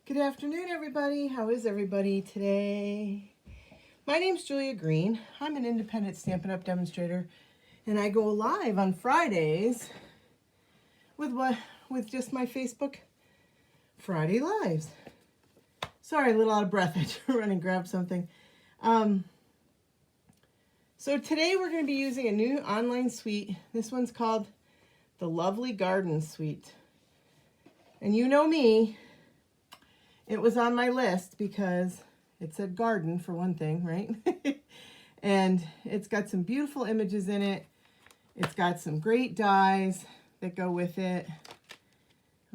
Good afternoon, everybody. How is everybody today? My name's Julia Green. I'm an independent Stampin' Up! Demonstrator, and I go live on Fridays with just my Facebook Friday Lives. Sorry, a little out of breath. I had to run and grab something. So today we're going to be using a new online suite. This one's called the Lovely Garden Suite. And you know me. It was on my list because it said garden for one thing, right? And it's got some beautiful images in it. It's got some great dies that go with it.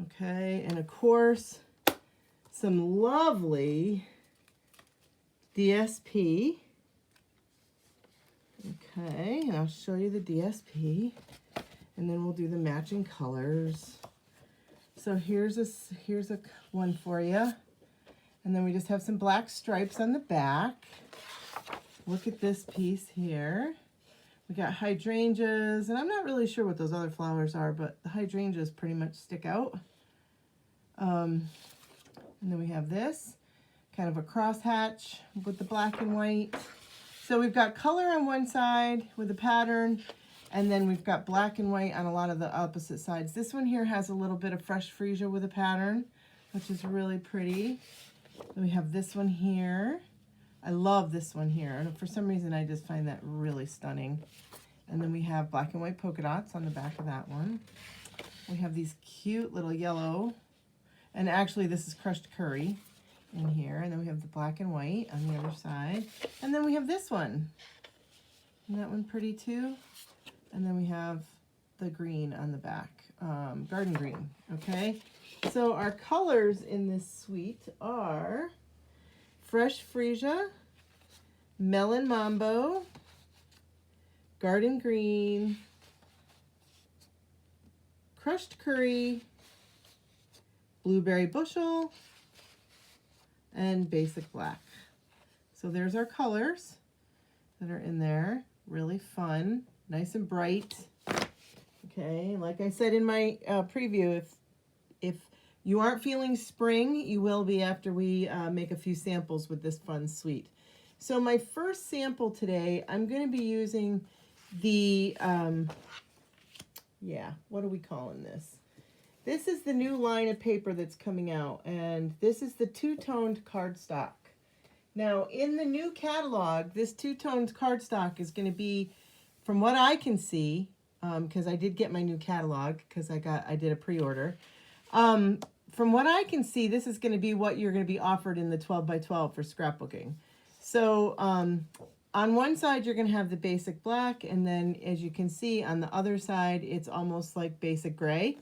Okay, and of course, some lovely DSP. Okay, and I'll show you the DSP. And then we'll do the matching colors. So here's a one for you. And then we just have some black stripes on the back. Look at this piece here. We got hydrangeas, and I'm not really sure what those other flowers are, but the hydrangeas pretty much stick out. And then we have this, kind of a crosshatch with the black and white. So we've got color on one side with a pattern, and then we've got black and white on a lot of the opposite sides. This one here has a little bit of fresh freesia with a pattern, which is really pretty. Then we have this one here. I love this one here, and for some reason I just find that really stunning. And then we have black and white polka dots on the back of that one. We have these cute little yellow, and actually this is crushed curry in here. And then we have the black and white on the other side. And then we have this one. Isn't that one pretty too? And then we have the green on the back, garden green, okay? So our colors in this suite are Fresh Freesia, Melon Mambo, Garden Green, Crushed Curry, Blueberry Bushel, and Basic Black. So there's our colors that are in there. Really fun. Nice and bright. Okay, like I said in my preview, if you aren't feeling spring, you will be after we make a few samples with this fun suite. So my first sample today, I'm going to be using the, what are we calling this? This is the new line of paper that's coming out, and this is the two-toned cardstock. Now, in the new catalog, this two-toned cardstock is going to be, from what I can see, because I did get my new catalog because I did a pre-order. From what I can see, this is going to be what you're going to be offered in the 12 by 12 for scrapbooking. So on one side, you're going to have the basic black, and then as you can see on the other side, it's almost like basic gray.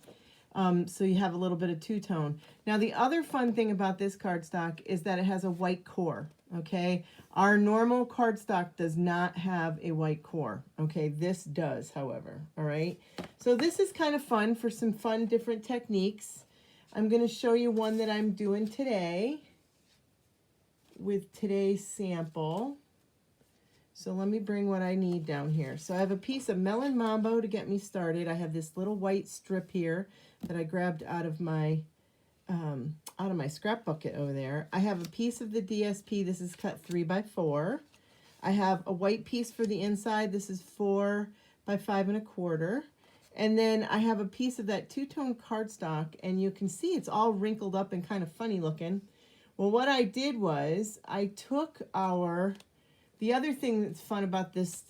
So you have a little bit of two-tone. Now, the other fun thing about this cardstock is that it has a white core, okay? Our normal cardstock does not have a white core, okay? This does, however, all right? So this is kind of fun for some fun different techniques. I'm going to show you one that I'm doing today with today's sample. So let me bring what I need down here. So I have a piece of Melon Mambo to get me started. I have this little white strip here that I grabbed out of my scrap bucket over there. I have a piece of the DSP. This is cut 3 by 4. I have a white piece for the inside. This is 4 by 5 1/4. And then I have a piece of that two-tone cardstock, and you can see it's all wrinkled up and kind of funny looking. Well, what I did was I took the other thing that's fun about this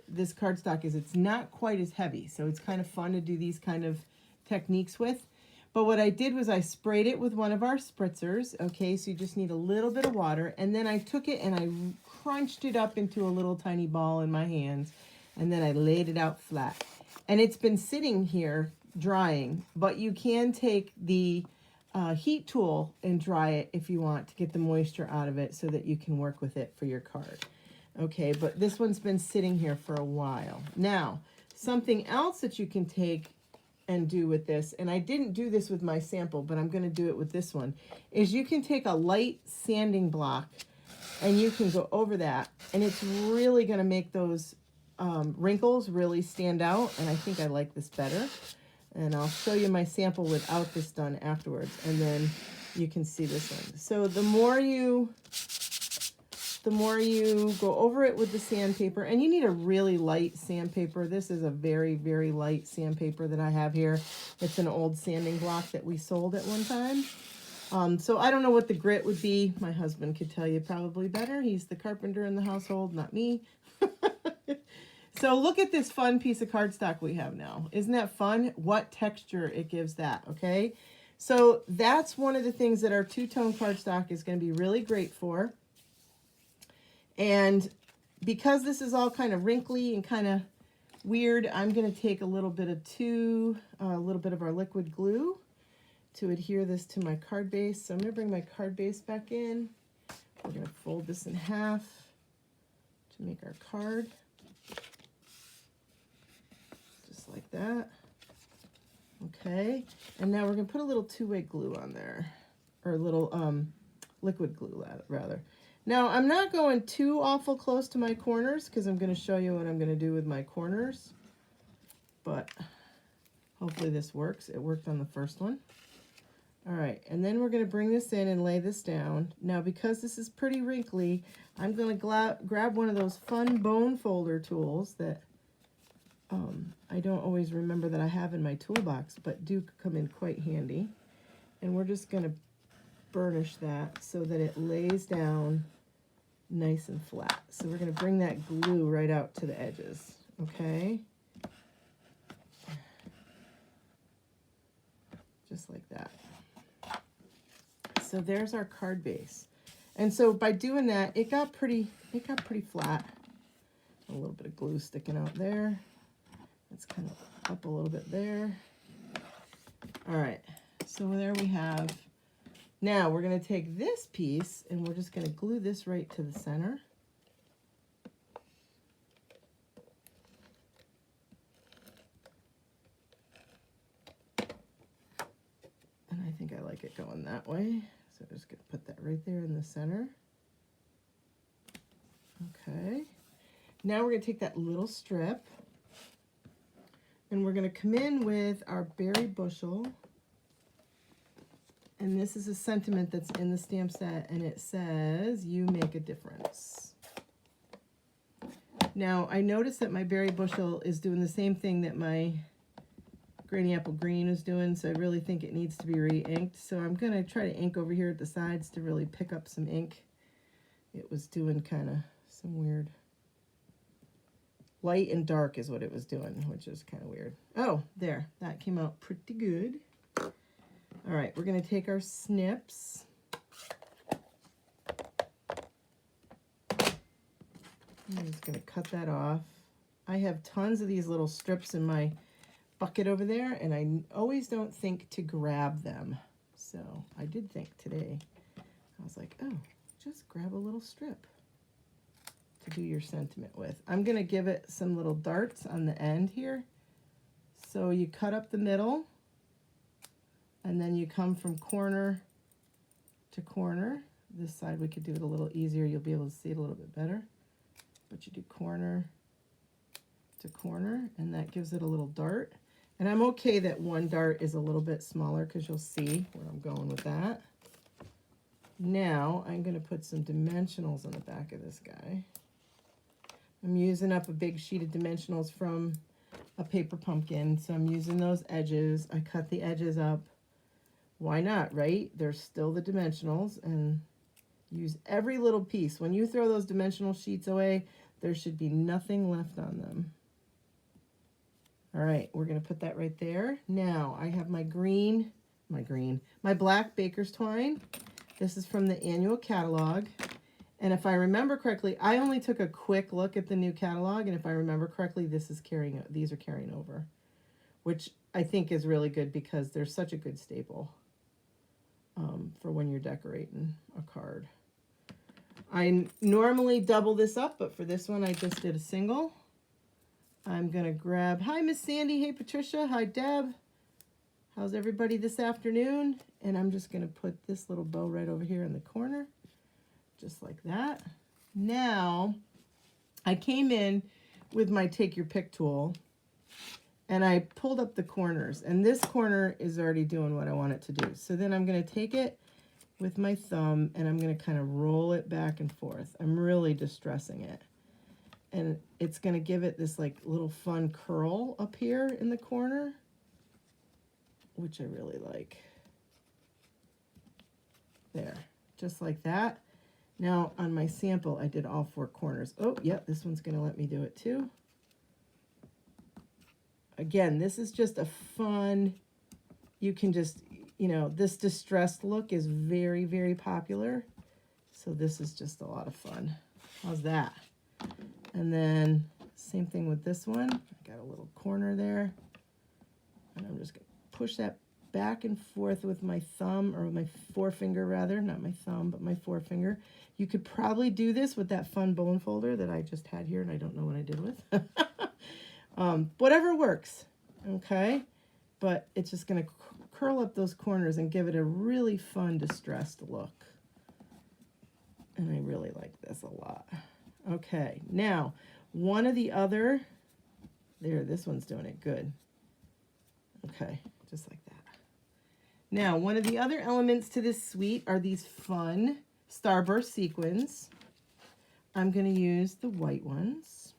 this cardstock is it's not quite as heavy, so it's kind of fun to do these kind of techniques with. But what I did was I sprayed it with one of our spritzers, okay, so you just need a little bit of water, and then I took it and I crunched it up into a little tiny ball in my hands, and then I laid it out flat. And it's been sitting here drying, but you can take the heat tool and dry it if you want to get the moisture out of it so that you can work with it for your card. Okay, but this one's been sitting here for a while. Now, something else that you can take and do with this, and I didn't do this with my sample, but I'm going to do it with this one, is you can take a light sanding block and you can go over that, and it's really going to make those wrinkles really stand out, and I think I like this better. And I'll show you my sample without this done afterwards. And then you can see this one. So the more you go over it with the sandpaper, and you need a really light sandpaper. This is a very, very light sandpaper that I have here. It's an old sanding block that we sold at one time. So I don't know what the grit would be. My husband could tell you probably better. He's the carpenter in the household, not me. So look at this fun piece of cardstock we have now. Isn't that fun? What texture it gives that, okay? So that's one of the things that our two-tone cardstock is going to be really great for. And because this is all kind of wrinkly and kind of weird, I'm going to take a little bit of our liquid glue to adhere this to my card base. So I'm going to bring my card base back in. We're going to fold this in half to make our card. Just like that. Okay. And now we're going to put a little two-way glue on there. Or a little liquid glue, rather. Now, I'm not going too awful close to my corners because I'm going to show you what I'm going to do with my corners. But hopefully this works. It worked on the first one. All right, and then we're going to bring this in and lay this down. Now, because this is pretty wrinkly, I'm going to grab one of those fun bone folder tools that I don't always remember that I have in my toolbox, but do come in quite handy. And we're just going to burnish that so that it lays down nice and flat. So we're going to bring that glue right out to the edges, okay? Just like that. So there's our card base. And so by doing that, it got pretty flat. A little bit of glue sticking out there. It's kind of up a little bit there. All right, so there we have. Now we're going to take this piece and we're just going to glue this right to the center. And I think I like it going that way. So I'm just going to put that right there in the center. Okay. Now we're going to take that little strip and we're going to come in with our berry bushel. And this is a sentiment that's in the stamp set, and it says, "You make a difference." Now, I noticed that my berry bushel is doing the same thing that my Granny Apple Green is doing, so I really think it needs to be re-inked. So I'm going to try to ink over here at the sides to really pick up some ink. It was doing kind of some weird light and dark is what it was doing, which is kind of weird. Oh, there. That came out pretty good. All right, we're going to take our snips. I'm just going to cut that off. I have tons of these little strips in my bucket over there, and I always don't think to grab them. So I did think today. I was like, oh, just grab a little strip to do your sentiment with. I'm going to give it some little darts on the end here. So you cut up the middle, and then you come from corner to corner. This side we could do it a little easier. You'll be able to see it a little bit better. But you do corner to corner, and that gives it a little dart. And I'm okay that one dart is a little bit smaller because you'll see where I'm going with that. Now I'm going to put some dimensionals on the back of this guy. I'm using up a big sheet of dimensionals from a paper pumpkin, so I'm using those edges. I cut the edges up. Why not, right? There's still the dimensionals, and use every little piece. When you throw those dimensional sheets away, there should be nothing left on them. All right, we're going to put that right there. Now, I have my black baker's twine. This is from the annual catalog. And if I remember correctly, I only took a quick look at the new catalog, and if I remember correctly, these are carrying over, which I think is really good because they're such a good staple for when you're decorating a card. I normally double this up, but for this one, I just did a single. I'm going to grab, hi, Miss Sandy. Hey, Patricia. Hi, Deb. How's everybody this afternoon? And I'm just going to put this little bow right over here in the corner, just like that. Now, I came in with my Take Your Pick tool, and I pulled up the corners, and this corner is already doing what I want it to do. So then I'm going to take it, with my thumb, and I'm going to kind of roll it back and forth. I'm really distressing it. And it's going to give it this like little fun curl up here in the corner, which I really like. There, just like that. Now on my sample, I did all 4 corners. Oh, yeah, this one's going to let me do it too. Again, this is just a fun, you can just, you know, this distressed look is very, very popular. So this is just a lot of fun. How's that? And then same thing with this one. I got a little corner there. And I'm just going to push that back and forth with my thumb, or my forefinger rather, not my thumb, but my forefinger. You could probably do this with that fun bone folder that I just had here, and I don't know what I did with. Whatever works, okay? But it's just going to curl up those corners and give it a really fun distressed look. And I really like this a lot. Okay, now one of the other, there, this one's doing it good. Okay, just like that. Now, one of the other elements to this suite are these fun Starburst sequins. I'm going to use the white ones.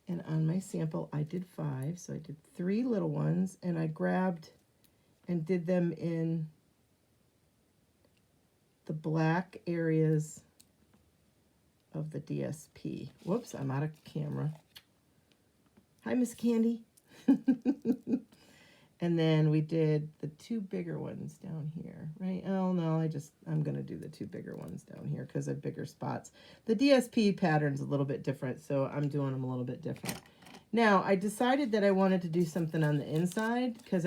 And on my sample, I did 5. So I did 3 little ones, and I grabbed and did them in the black areas of the DSP. Whoops, I'm out of camera. Hi, Miss Candy. And then we did the 2 bigger ones down here, right? Oh, no, I'm going to do the 2 bigger ones down here because of bigger spots. The DSP pattern's a little bit different, so I'm doing them a little bit different. Now, I decided that I wanted to do something on the inside because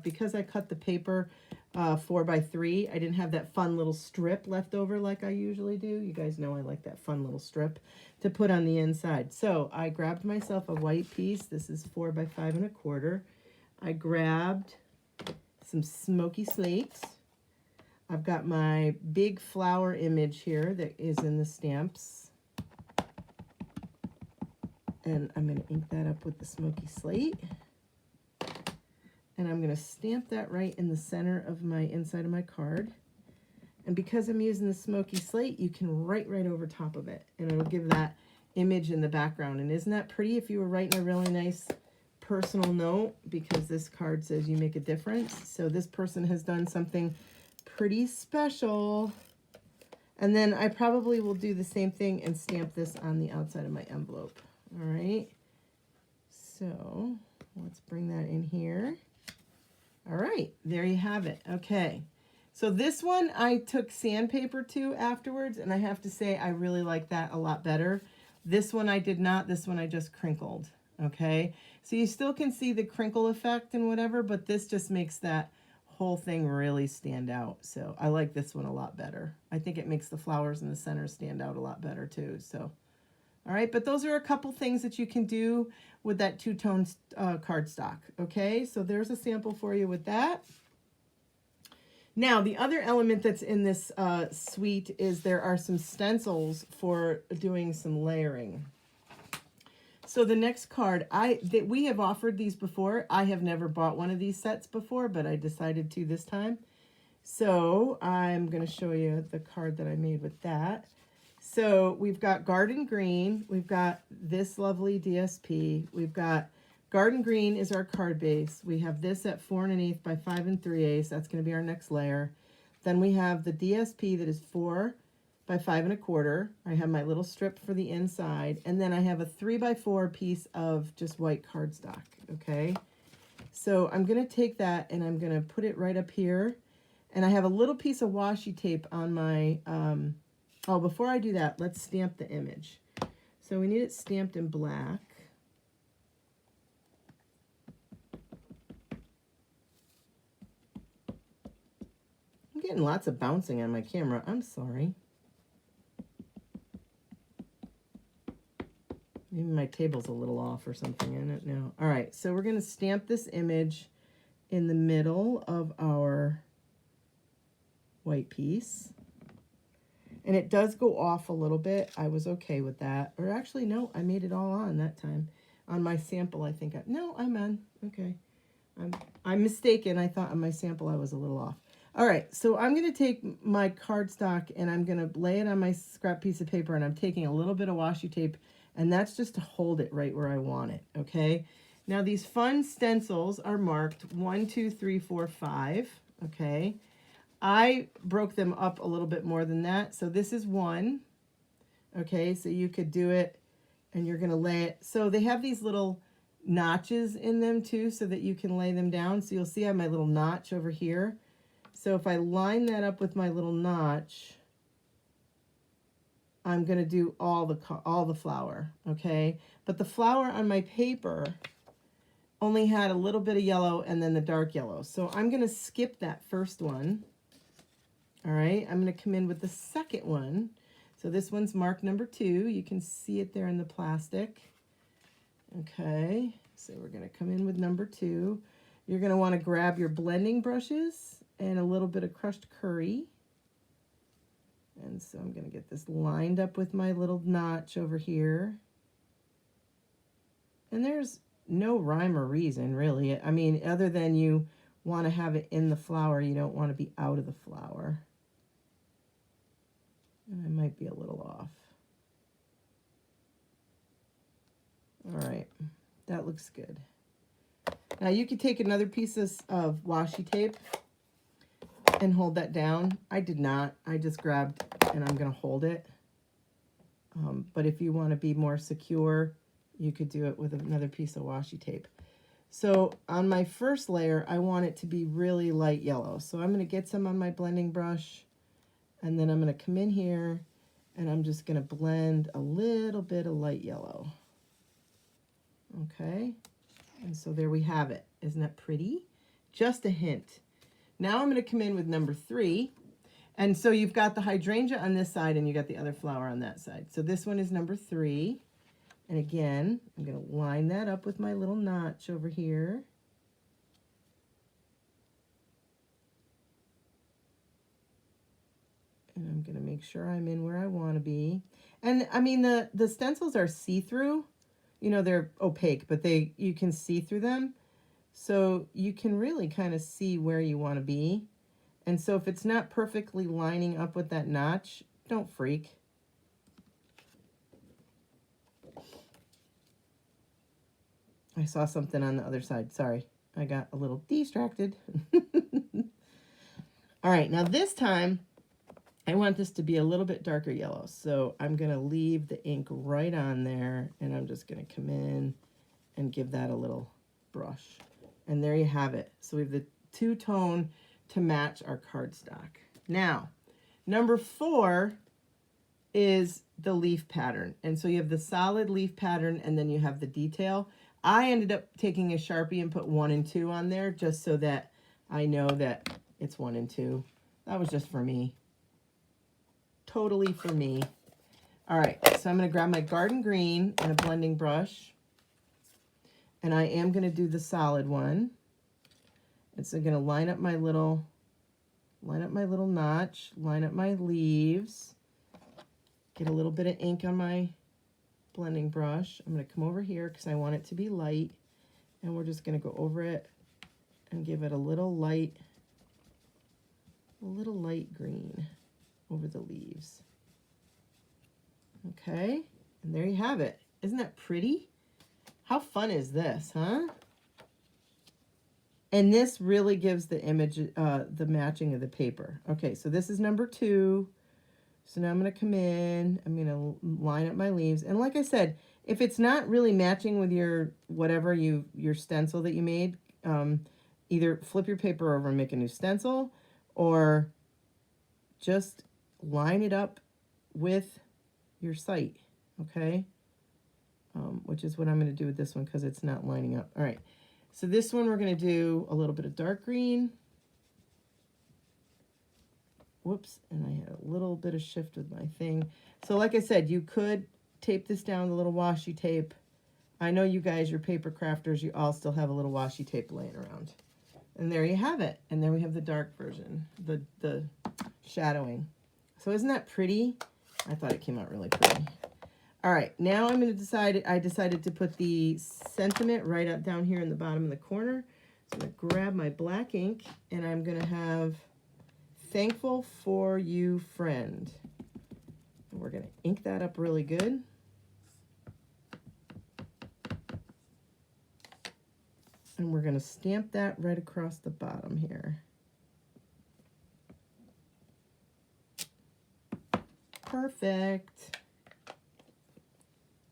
because I cut the paper 4x3, I didn't have that fun little strip left over like I usually do. You guys know I like that fun little strip to put on the inside. So I grabbed myself a white piece. This is 4x5 1/4. I grabbed some smoky slate. I've got my big flower image here that is in the stamps. And I'm going to ink that up with the smoky slate. And I'm going to stamp that right in the center of my inside of my card. And because I'm using the smoky slate, you can write right over top of it. And it'll give that image in the background. And isn't that pretty if you were writing a really nice personal note, because this card says you make a difference. So this person has done something pretty special. And then I probably will do the same thing and stamp this on the outside of my envelope. All right. So let's bring that in here. All right, there you have it. Okay. So this one I took sandpaper to afterwards, and I have to say I really like that a lot better. This one I did not. This one I just crinkled. Okay. So you still can see the crinkle effect and whatever, but this just makes that whole thing really stand out. So I like this one a lot better. I think it makes the flowers in the center stand out a lot better too. So, all right, but those are a couple things that you can do with that two-tone cardstock. Okay, so there's a sample for you with that. Now, the other element that's in this suite is there are some stencils for doing some layering. So the next card, we have offered these before. I have never bought one of these sets before, but I decided to this time. So I'm going to show you the card that I made with that. So we've got Garden Green. We've got this lovely DSP. We've got Garden Green is our card base. We have this at 4 1/8 by 5 3/8. That's going to be our next layer. Then we have the DSP that is 4 by 5 1/4. I have my little strip for the inside. And then I have a 3 by 4 piece of just white cardstock. Okay. So I'm going to take that and I'm going to put it right up here. And I have a little piece of washi tape on my, oh, before I do that, let's stamp the image. So we need it stamped in black. I'm getting lots of bouncing on my camera. I'm sorry. Maybe my table's a little off or something. I don't know. All right, so we're going to stamp this image in the middle of our white piece. And it does go off a little bit. I was okay with that. Or actually, no, I made it all on that time. On my sample, I think. No, I'm on. Okay. I'm mistaken. I thought on my sample I was a little off. All right, so I'm going to take my cardstock and I'm going to lay it on my scrap piece of paper, and I'm taking a little bit of washi tape, and that's just to hold it right where I want it, okay? Now these fun stencils are marked 1, 2, 3, 4, 5, okay? I broke them up a little bit more than that, so this is 1, okay? So you could do it, and you're going to lay it. So they have these little notches in them too, so that you can lay them down. So you'll see I have my little notch over here. So if I line that up with my little notch, I'm going to do all the flower, okay? But the flower on my paper only had a little bit of yellow and then the dark yellow. So I'm going to skip that first one. All right, I'm going to come in with the second one. So this one's marked number 2. You can see it there in the plastic. Okay, so we're going to come in with number 2. You're going to want to grab your blending brushes and a little bit of crushed curry. And so I'm going to get this lined up with my little notch over here. And there's no rhyme or reason, really. I mean, other than you want to have it in the flower, you don't want to be out of the flower. And I might be a little off. All right, that looks good. Now you could take another piece of washi tape and hold that down. I did not. I just grabbed and I'm going to hold it. But if you want to be more secure, you could do it with another piece of washi tape. So on my first layer, I want it to be really light yellow. So I'm going to get some on my blending brush, and then I'm going to come in here and I'm just going to blend a little bit of light yellow. Okay, and so there we have it. Isn't that pretty? Just a hint. Now I'm going to come in with number 3. And so you've got the hydrangea on this side and you got the other flower on that side. So this one is number 3. And again, I'm going to line that up with my little notch over here. And I'm going to make sure I'm in where I want to be. And I mean, the stencils are see-through. You know, they're opaque, but you can see through them. So you can really kind of see where you want to be. And so if it's not perfectly lining up with that notch, don't freak. I saw something on the other side. Sorry, I got a little distracted. All right, now this time, I want this to be a little bit darker yellow. So I'm going to leave the ink right on there, and I'm just going to come in and give that a little brush. And there you have it. So we have the 2-tone to match our cardstock. Now, number 4 is the leaf pattern. And so you have the solid leaf pattern, and then you have the detail. I ended up taking a Sharpie and put 1 and 2 on there just so that I know that it's 1 and 2. That was just for me. Totally for me. All right, so I'm going to grab my garden green and a blending brush. And I am going to do the solid one. And so I'm going to line up my little notch, line up my leaves, get a little bit of ink on my blending brush. I'm going to come over here because I want it to be light. And we're just going to go over it and give it a little light green over the leaves. Okay, and there you have it. Isn't that pretty? How fun is this, huh? And this really gives the image, the matching of the paper. Okay, so this is number 2. So now I'm going to come in, I'm going to line up my leaves. And like I said, if it's not really matching with your, whatever your stencil that you made, either flip your paper over and make a new stencil, or just line it up with your site, okay? Which is what I'm going to do with this one because it's not lining up. All right, so this one we're going to do a little bit of dark green. Whoops, and I had a little bit of shift with my thing. So like I said, you could tape this down with a little washi tape. I know you guys, you're paper crafters, you all still have a little washi tape laying around. And there you have it. And then we have the dark version, the shadowing. So isn't that pretty? I thought it came out really pretty. All right, now I'm going to I decided to put the sentiment right up down here in the bottom of the corner. So I'm going to grab my black ink, and I'm going to have thankful for you, friend. And we're going to ink that up really good. And we're going to stamp that right across the bottom here. Perfect.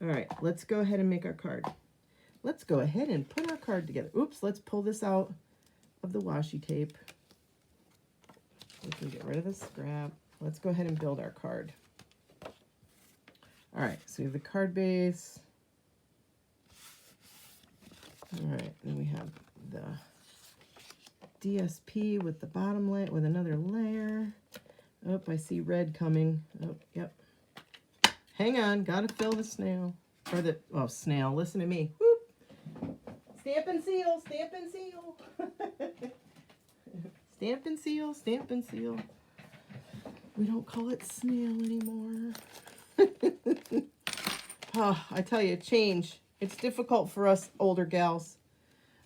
All right, let's go ahead and make our card. Let's go ahead and put our card together. Oops, let's pull this out of the washi tape. We can get rid of the scrap. Let's go ahead and build our card. All right, so we have the card base. All right, then we have the DSP with the bottom layer, with another layer. Oh, I see red coming. Oh, yep. Hang on, gotta fill the snail. Or the, oh, snail, listen to me. Whoop. Stamp and seal, stamp and seal. Stamp and seal, stamp and seal. We don't call it snail anymore. Oh, I tell you, change. It's difficult for us older gals.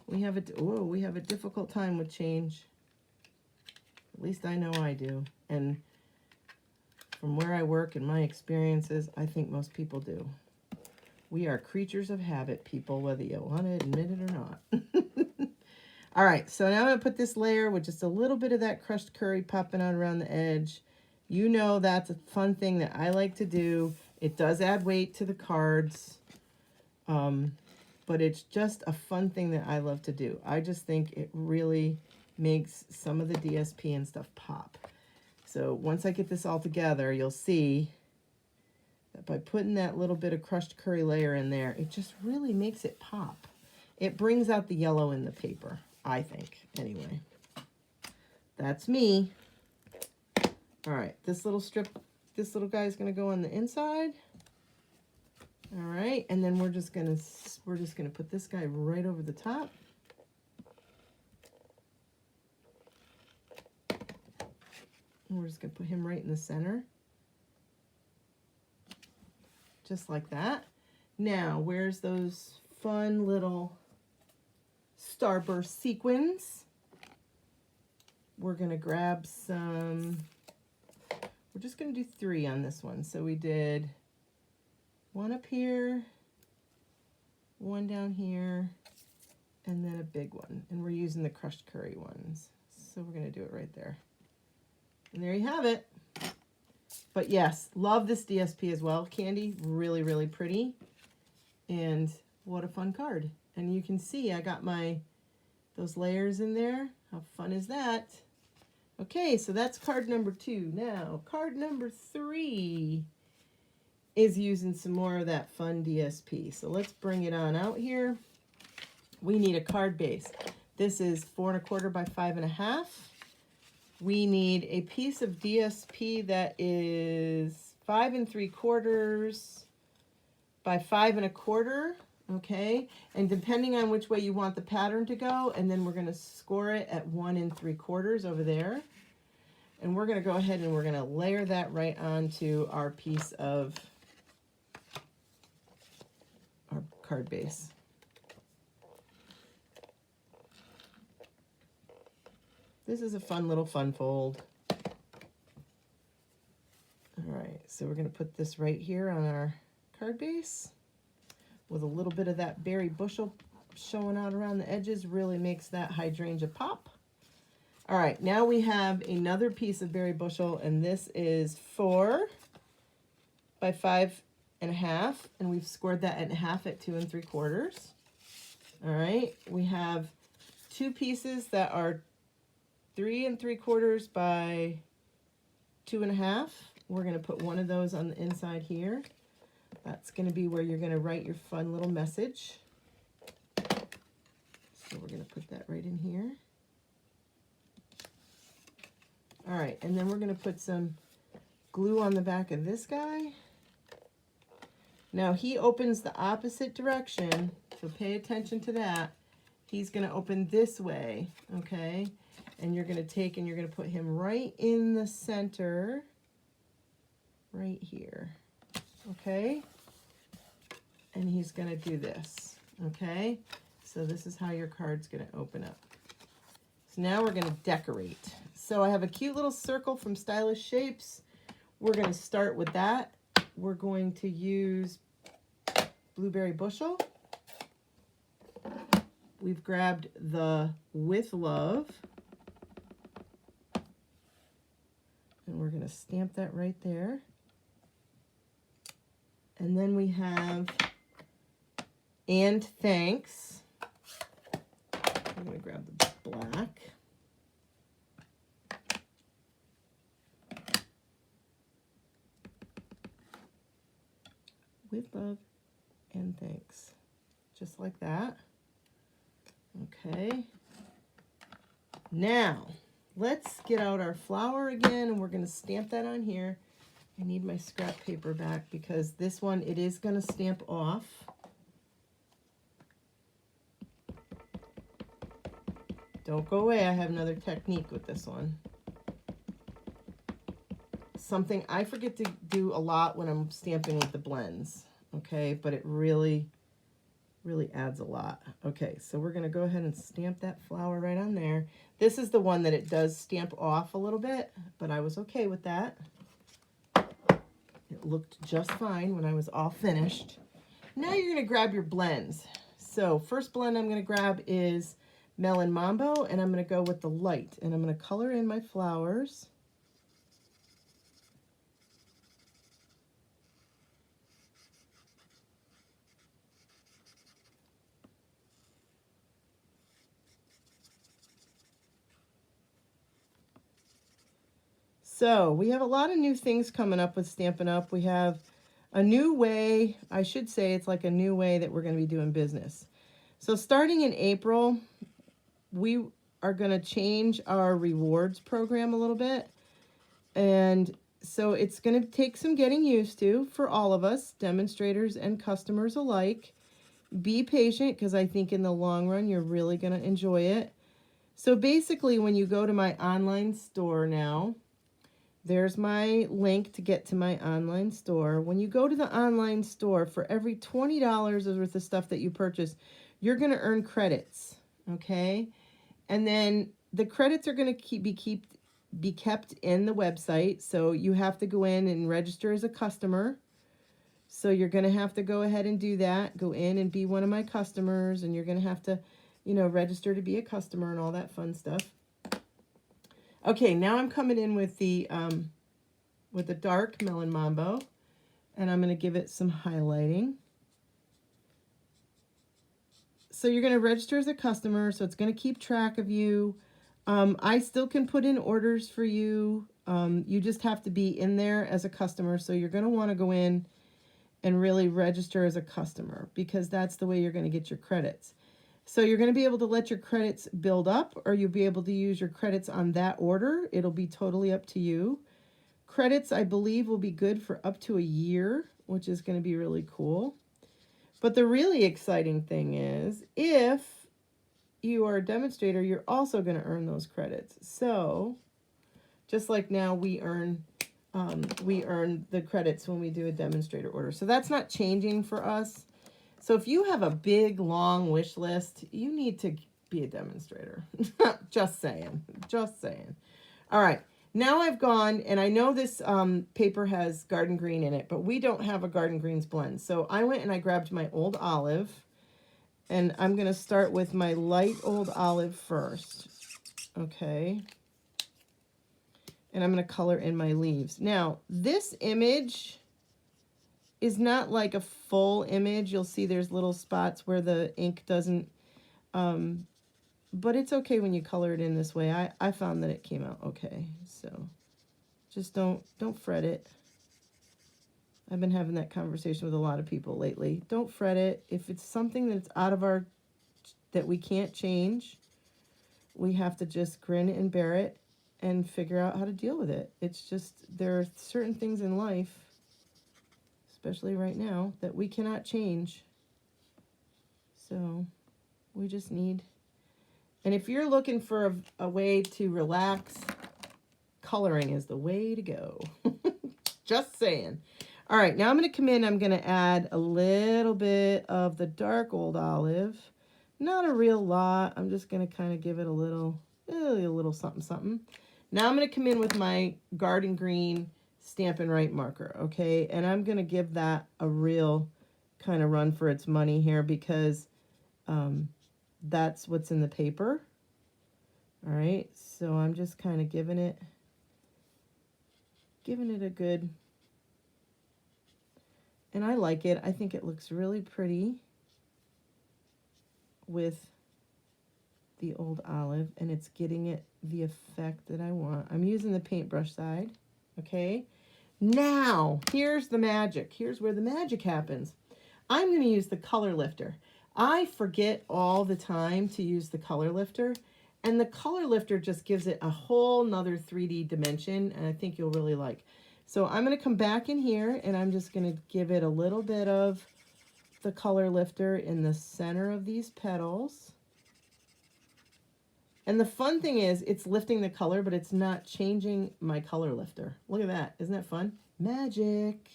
We have a difficult time with change. At least I know I do. And from where I work and my experiences, I think most people do. We are creatures of habit, people, whether you want to admit it or not. All right, so now I'm going to put this layer with just a little bit of that crushed curry popping out around the edge. You know that's a fun thing that I like to do. It does add weight to the cards, but it's just a fun thing that I love to do. I just think it really makes some of the DSP and stuff pop. So once I get this all together, you'll see that by putting that little bit of crushed curry layer in there, it just really makes it pop. It brings out the yellow in the paper, I think, anyway. That's me. All right, this little guy is going to go on the inside. All right, and then we're just going to put this guy right over the top. And we're just going to put him right in the center. Just like that. Now, where's those fun little starburst sequins? We're going to grab some. We're just going to do 3 on this one. So we did 1 up here, 1 down here, and then a big one. And we're using the crushed curry ones. So we're going to do it right there. And there you have it. But yes, love this DSP as well. Candy, really, really pretty. And what a fun card. And you can see I got those layers in there. How fun is that? Okay, so that's card number 2. Now, card number 3 is using some more of that fun DSP. So let's bring it on out here. We need a card base. This is 4 1/4 by 5 1/2. We need a piece of DSP that is 5 3/4 by 5 1/4. Okay, and depending on which way you want the pattern to go, and then we're going to score it at 1 3/4 over there. And we're going to go ahead and we're going to layer that right onto our piece of our card base. This is a fun little fun fold. All right, so we're going to put this right here on our card base with a little bit of that berry bushel showing out around the edges. Really makes that hydrangea pop. All right, now we have another piece of berry bushel, and this is 4 by 5 1/2, and we've scored that at half at 2 3/4. All right, we have 2 pieces that are 3 3/4 by 2 1/2. We're going to put one of those on the inside here. That's going to be where you're going to write your fun little message. So we're going to put that right in here. All right, and then we're going to put some glue on the back of this guy. Now he opens the opposite direction, so pay attention to that. He's going to open this way, okay? And you're going to take and you're going to put him right in the center, right here, okay? And he's going to do this, okay? So this is how your card's going to open up. So now we're going to decorate. So I have a cute little circle from Stylish Shapes. We're going to start with that. We're going to use Blueberry Bushel. We've grabbed the With Love. And we're going to stamp that right there. And then we have And Thanks. I'm going to grab the black. With Love and Thanks. Just like that. Okay. Now, let's get out our flower again, and we're going to stamp that on here. I need my scrap paper back because this one, it is going to stamp off. Don't go away. I have another technique with this one. Something I forget to do a lot when I'm stamping with the blends, okay? But it really adds a lot. Okay, so we're going to go ahead and stamp that flower right on there. This is the one that it does stamp off a little bit, but I was okay with that. It looked just fine when I was all finished. Now you're going to grab your blends. So first blend I'm going to grab is Melon Mambo, and I'm going to go with the light, and I'm going to color in my flowers. So we have a lot of new things coming up with Stampin' Up. We have a new way, I should say it's like a new way that we're going to be doing business. So starting in April, we are going to change our rewards program a little bit. And so it's going to take some getting used to for all of us, demonstrators and customers alike. Be patient because I think in the long run, you're really going to enjoy it. So basically, when you go to my online store now, there's my link to get to my online store. When you go to the online store, for every $20 worth of stuff that you purchase, you're going to earn credits, okay? And then the credits are going to be kept in the website. So you have to go in and register as a customer. So you're going to have to go ahead and do that. Go in and be one of my customers, and you're going to have to, register to be a customer and all that fun stuff. Okay, now I'm coming in with the dark Melon Mambo, and I'm going to give it some highlighting. So you're going to register as a customer, so it's going to keep track of you. I still can put in orders for you. You just have to be in there as a customer, so you're going to want to go in and really register as a customer because that's the way you're going to get your credits. So you're going to be able to let your credits build up, or you'll be able to use your credits on that order. It'll be totally up to you. Credits, I believe, will be good for up to a year, which is going to be really cool. But the really exciting thing is, if you are a demonstrator, you're also going to earn those credits. So just like now we earn the credits when we do a demonstrator order. So that's not changing for us. So if you have a big, long wish list, you need to be a demonstrator. Just saying. Just saying. All right. Now I've gone, and I know this paper has Garden Green in it, but we don't have a Garden Greens blend. So I went and I grabbed my Old Olive, and I'm going to start with my light Old Olive first. Okay. And I'm going to color in my leaves. Now, this image is not like a full image. You'll see there's little spots where the ink doesn't, but it's okay when you color it in this way. I found that it came out okay. So just don't fret it. I've been having that conversation with a lot of people lately. Don't fret it. If it's something that's out of that we can't change, we have to just grin and bear it and figure out how to deal with it. It's just, there are certain things in life, especially right now, that we cannot change. So we just need, and if you're looking for a way to relax, coloring is the way to go. Just saying. All right, now I'm going to come in, I'm going to add a little bit of the dark Old Olive. Not a real lot. I'm just going to kind of give it a little something, something. Now I'm going to come in with my Garden Green Stampin' Write marker, okay? And I'm going to give that a real kind of run for its money here because that's what's in the paper. All right, so I'm just kind of giving it a good, and I like it. I think it looks really pretty with the old olive, and it's getting it the effect that I want. I'm using the paintbrush side, okay? Now, here's the magic. Here's where the magic happens. I'm going to use the color lifter. I forget all the time to use the color lifter, and the color lifter just gives it a whole nother 3D dimension, and I think you'll really like. So I'm going to come back in here, and I'm just going to give it a little bit of the color lifter in the center of these petals. And the fun thing is, it's lifting the color, but it's not changing my color lifter. Look at that. Isn't that fun? Magic.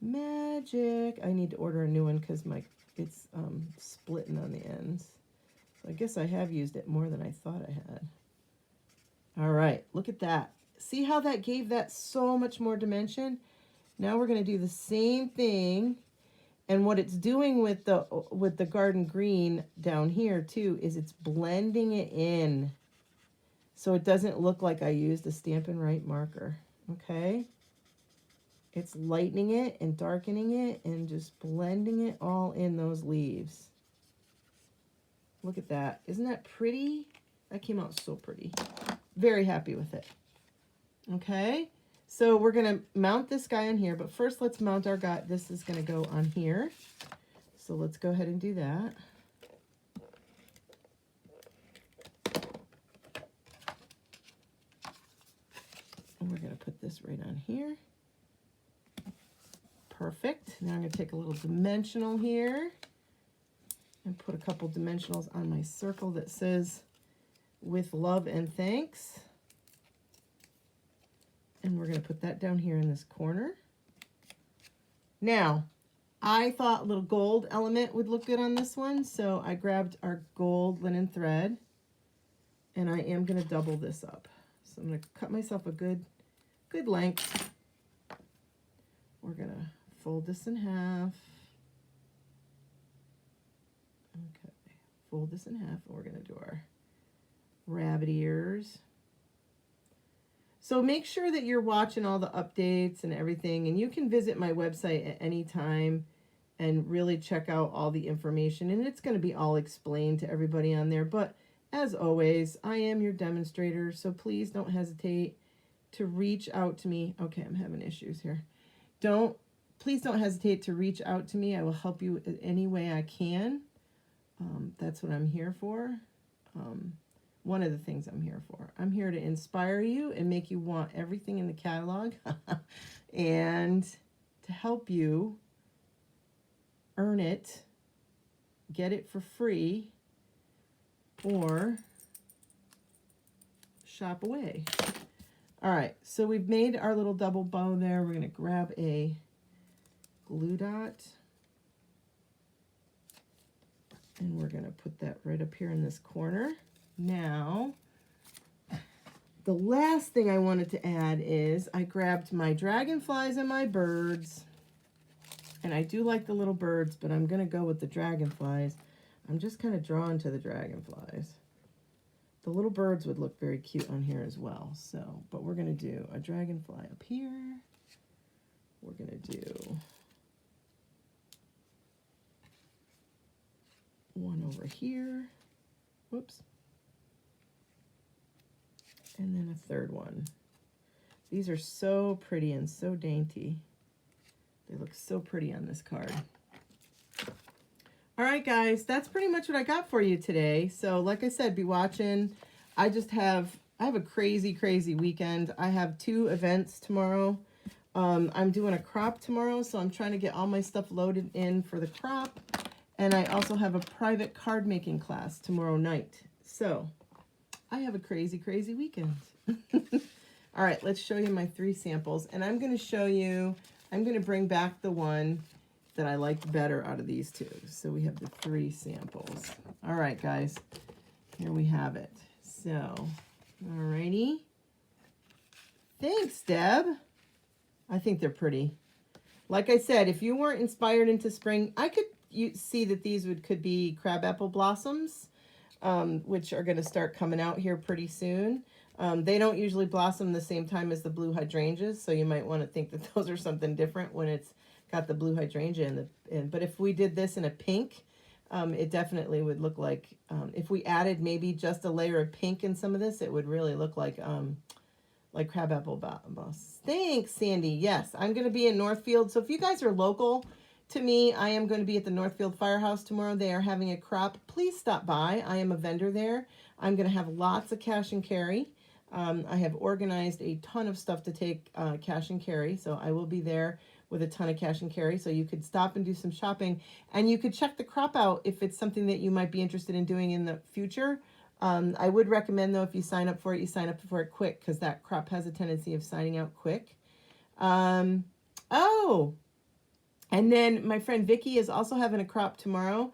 Magic. I need to order a new one because it's splitting on the ends. So I guess I have used it more than I thought I had. All right, look at that. See how that gave that so much more dimension? Now we're going to do the same thing. And what it's doing with the Garden Green down here too is it's blending it in so it doesn't look like I used a Stampin' Write marker, okay? It's lightening it and darkening it and just blending it all in those leaves. Look at that. Isn't that pretty? That came out so pretty. Very happy with it. Okay? So we're going to mount this guy on here, but first let's mount our guy. This is going to go on here. So let's go ahead and do that. And we're going to put this right on here. Perfect. Now I'm going to take a little dimensional here and put a couple dimensionals on my circle that says with love and thanks. And we're going to put that down here in this corner. Now, I thought a little gold element would look good on this one, so I grabbed our gold linen thread, and I am going to double this up. So I'm going to cut myself a good length. We're going to fold this in half. Okay, fold this in half, and we're going to do our rabbit ears. So make sure that you're watching all the updates and everything, and you can visit my website at any time and really check out all the information, and it's going to be all explained to everybody on there. But as always, I am your demonstrator, so please don't hesitate to reach out to me. Okay, I'm having issues here. Please don't hesitate to reach out to me. I will help you any way I can. That's what I'm here for. One of the things I'm here for. I'm here to inspire you and make you want everything in the catalog and to help you earn it, get it for free, or shop away. All right, so we've made our little double bow there. We're going to grab a glue dot, and we're going to put that right up here in this corner. Now, the last thing I wanted to add is I grabbed my dragonflies and my birds. And I do like the little birds, but I'm going to go with the dragonflies. I'm just kind of drawn to the dragonflies. The little birds would look very cute on here as well. So, but we're going to do a dragonfly up here. We're going to do one over here. Whoops. And then a third one. These are so pretty and so dainty. They look so pretty on this card. All right, guys, that's pretty much what I got for you today. So like I said, be watching. I have a crazy, crazy weekend. I have 2 events tomorrow. I'm doing a crop tomorrow, so I'm trying to get all my stuff loaded in for the crop. And I also have a private card making class tomorrow night. So I have a crazy, crazy weekend. All right, let's show you my 3 samples. And I'm going to bring back the one that I liked better out of these 2. So we have the 3 samples. All right, guys, here we have it. So Alrighty. Thanks, Deb. I think they're pretty. Like I said, if you weren't inspired into spring, I could see that these could be crabapple blossoms, which are going to start coming out here pretty soon. They don't usually blossom the same time as the blue hydrangeas, so you might want to think that those are something different when it's got the blue hydrangea but if we did this in a pink, it definitely would look like, if we added maybe just a layer of pink in some of this, it would really look like crabapple boss. Thanks, Sandy. Yes, I'm going to be in Northfield. So if you guys are local to me, I am going to be at the Northfield Firehouse tomorrow. They are having a crop. Please stop by. I am a vendor there. I'm going to have lots of cash and carry. I have organized a ton of stuff to take cash and carry. So I will be there with a ton of cash and carry. So you could stop and do some shopping. And you could check the crop out if it's something that you might be interested in doing in the future. I would recommend, though, if you sign up for it, you sign up for it quick, because that crop has a tendency of signing out quick. Oh, and then my friend Vicky is also having a crop tomorrow.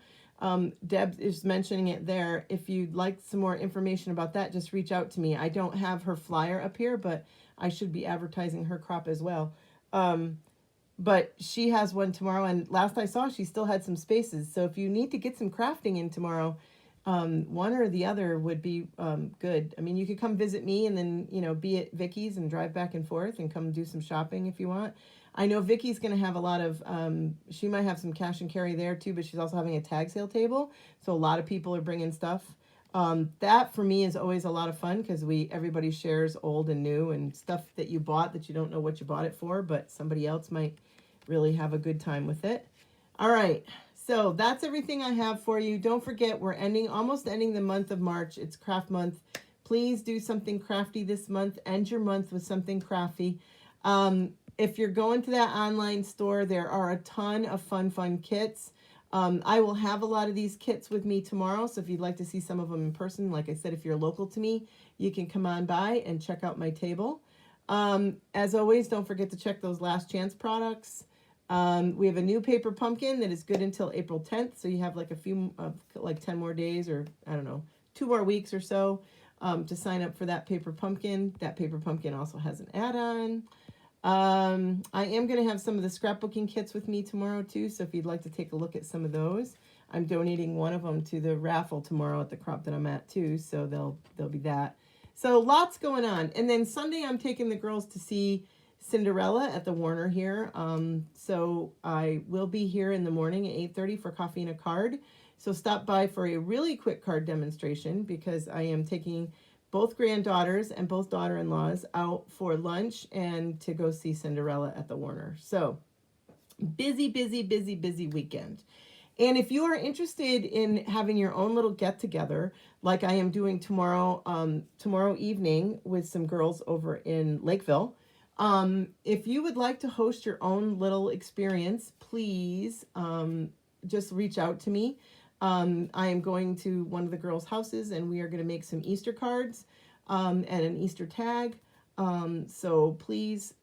Deb is mentioning it there. If you'd like some more information about that, just reach out to me. I don't have her flyer up here, but I should be advertising her crop as well. But she has one tomorrow, and last I saw, she still had some spaces. So if you need to get some crafting in tomorrow, one or the other would be good. I mean, you could come visit me and then, be at Vicky's and drive back and forth and come do some shopping if you want. I know Vicky's going to have a lot of, she might have some cash and carry there too, but she's also having a tag sale table. So a lot of people are bringing stuff. That for me is always a lot of fun, because everybody shares old and new and stuff that you bought that you don't know what you bought it for, but somebody else might really have a good time with it. All right. So that's everything I have for you. Don't forget, we're almost ending the month of March. It's craft month. Please do something crafty this month. End your month with something crafty. If you're going to that online store, there are a ton of fun kits. I will have a lot of these kits with me tomorrow. So if you'd like to see some of them in person, like I said, if you're local to me, you can come on by and check out my table. As always, don't forget to check those last chance products. We have a new paper pumpkin that is good until April 10th. So you have like 10 more days, or I don't know, 2 more weeks or so to sign up for that paper pumpkin. That paper pumpkin also has an add-on. I am going to have some of the scrapbooking kits with me tomorrow too. So if you'd like to take a look at some of those, I'm donating one of them to the raffle tomorrow at the crop that I'm at too. So there'll be that. So lots going on. And then Sunday, I'm taking the girls to see Cinderella at the Warner here. So I will be here in the morning at 8:30 for coffee and a card. So stop by for a really quick card demonstration, because I am taking both granddaughters and both daughter-in-laws out for lunch and to go see Cinderella at the Warner. So busy weekend. And if you are interested in having your own little get-together, like I am doing tomorrow evening with some girls over in Lakeville, if you would like to host your own little experience, please just reach out to me. I am going to one of the girls' houses, and we are going to make some Easter cards and an Easter tag. So please,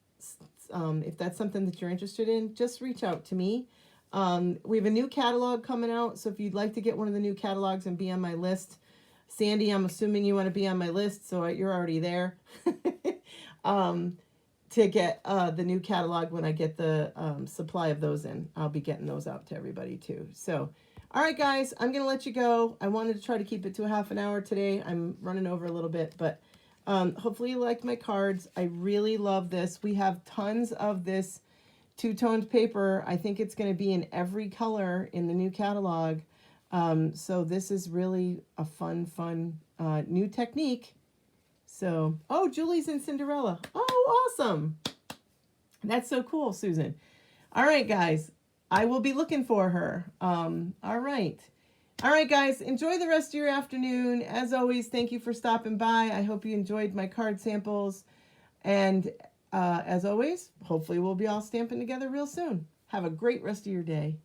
if that's something that you're interested in, just reach out to me. We have a new catalog coming out, so if you'd like to get one of the new catalogs and be on my list, Sandy, I'm assuming you want to be on my list, so you're already there. To get the new catalog when I get the supply of those in. I'll be getting those out to everybody too. So, all right, guys, I'm going to let you go. I wanted to try to keep it to a half an hour today. I'm running over a little bit, but hopefully you liked my cards. I really love this. We have tons of this two-toned paper. I think it's going to be in every color in the new catalog. So this is really a fun new technique. So, oh, Julie's in Cinderella. Oh, awesome. That's so cool, Susan. All right, guys. I will be looking for her. All right. All right, guys. Enjoy the rest of your afternoon. As always, thank you for stopping by. I hope you enjoyed my card samples. And as always, hopefully we'll be all stamping together real soon. Have a great rest of your day.